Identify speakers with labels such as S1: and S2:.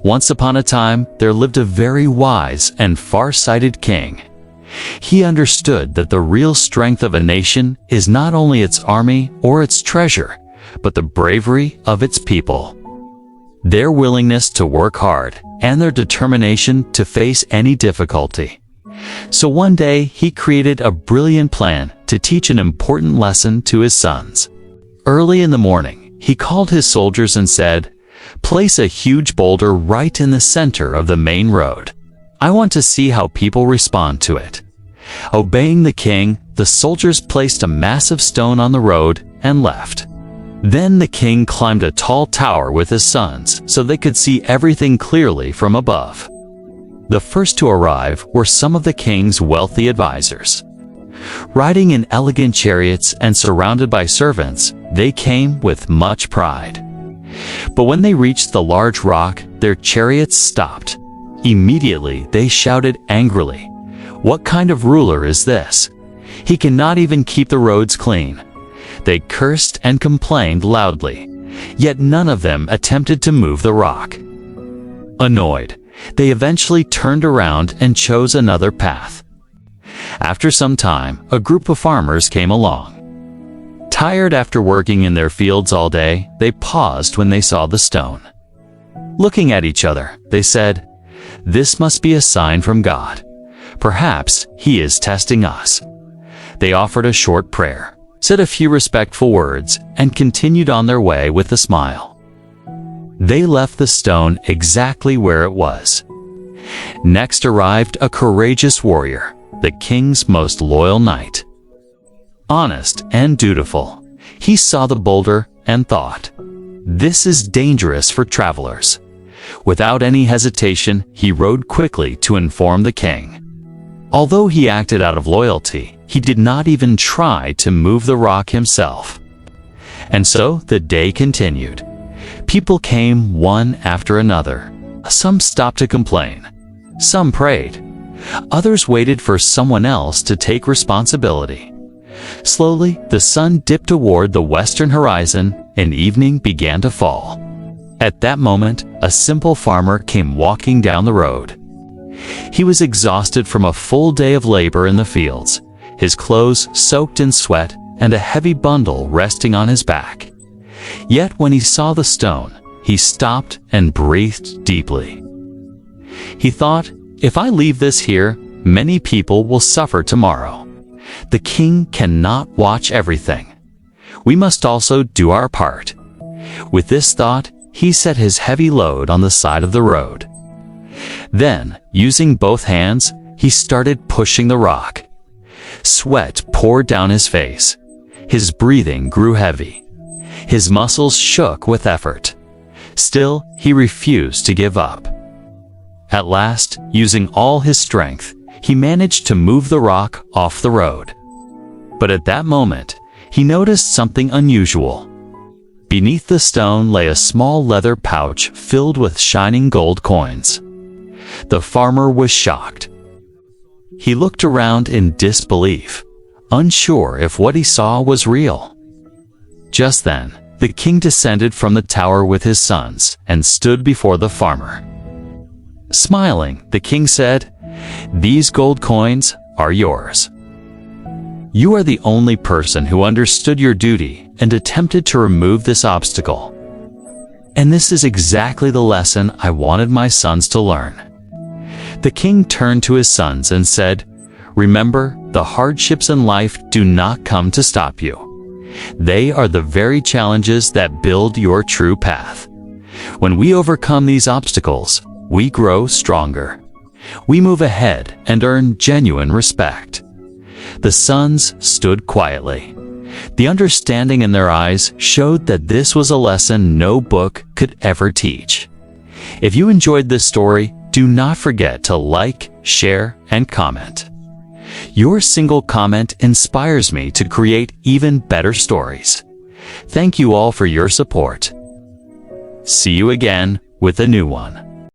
S1: Once upon a time, there lived a very wise and far-sighted king. He understood that the real strength of a nation is not only its army or its treasure, but the bravery of its people. Their willingness to work hard and their determination to face any difficulty. So one day, he created a brilliant plan to teach an important lesson to his sons. Early in the morning, he called his soldiers and said, "Place a huge boulder right in the center of the main road. I want to see how people respond to it." Obeying the king, the soldiers placed a massive stone on the road and left. Then the king climbed a tall tower with his sons so they could see everything clearly from above. The first to arrive were some of the king's wealthy advisors. Riding in elegant chariots and surrounded by servants, they came with much pride. But when they reached the large rock, their chariots stopped. Immediately they shouted angrily, "What kind of ruler is this? He cannot even keep the roads clean." They cursed and complained loudly, yet none of them attempted to move the rock. Annoyed, they eventually turned around and chose another path. After some time, a group of farmers came along. Tired after working in their fields all day, they paused when they saw the stone. Looking at each other, they said, "This must be a sign from God. Perhaps He is testing us." They offered a short prayer, said a few respectful words, and continued on their way with a smile. They left the stone exactly where it was. Next arrived a courageous warrior, the king's most loyal knight. Honest and dutiful, he saw the boulder and thought, "This is dangerous for travelers." Without any hesitation, he rode quickly to inform the king. Although he acted out of loyalty, he did not even try to move the rock himself. And so the day continued. People came one after another. Some stopped to complain. Some prayed. Others waited for someone else to take responsibility. Slowly, the sun dipped toward the western horizon and evening began to fall. At that moment, a simple farmer came walking down the road. He was exhausted from a full day of labor in the fields, his clothes soaked in sweat and a heavy bundle resting on his back. Yet when he saw the stone, he stopped and breathed deeply. He thought, "If I leave this here, many people will suffer tomorrow. The king cannot watch everything. We must also do our part." With this thought, he set his heavy load on the side of the road. Then, using both hands, he started pushing the rock. Sweat poured down his face. His breathing grew heavy. His muscles shook with effort. Still, he refused to give up. At last, using all his strength, he managed to move the rock off the road. But at that moment, he noticed something unusual. Beneath the stone lay a small leather pouch filled with shining gold coins. The farmer was shocked. He looked around in disbelief, unsure if what he saw was real. Just then, the king descended from the tower with his sons and stood before the farmer. Smiling, the king said, "These gold coins are yours. You are the only person who understood your duty and attempted to remove this obstacle. And this is exactly the lesson I wanted my sons to learn." The king turned to his sons and said, "Remember, the hardships in life do not come to stop you. They are the very challenges that build your true path. When we overcome these obstacles, we grow stronger. We move ahead and earn genuine respect." The sons stood quietly. The understanding in their eyes showed that this was a lesson no book could ever teach. If you enjoyed this story, do not forget to like, share, and comment. Your single comment inspires me to create even better stories. Thank you all for your support. See you again with a new one.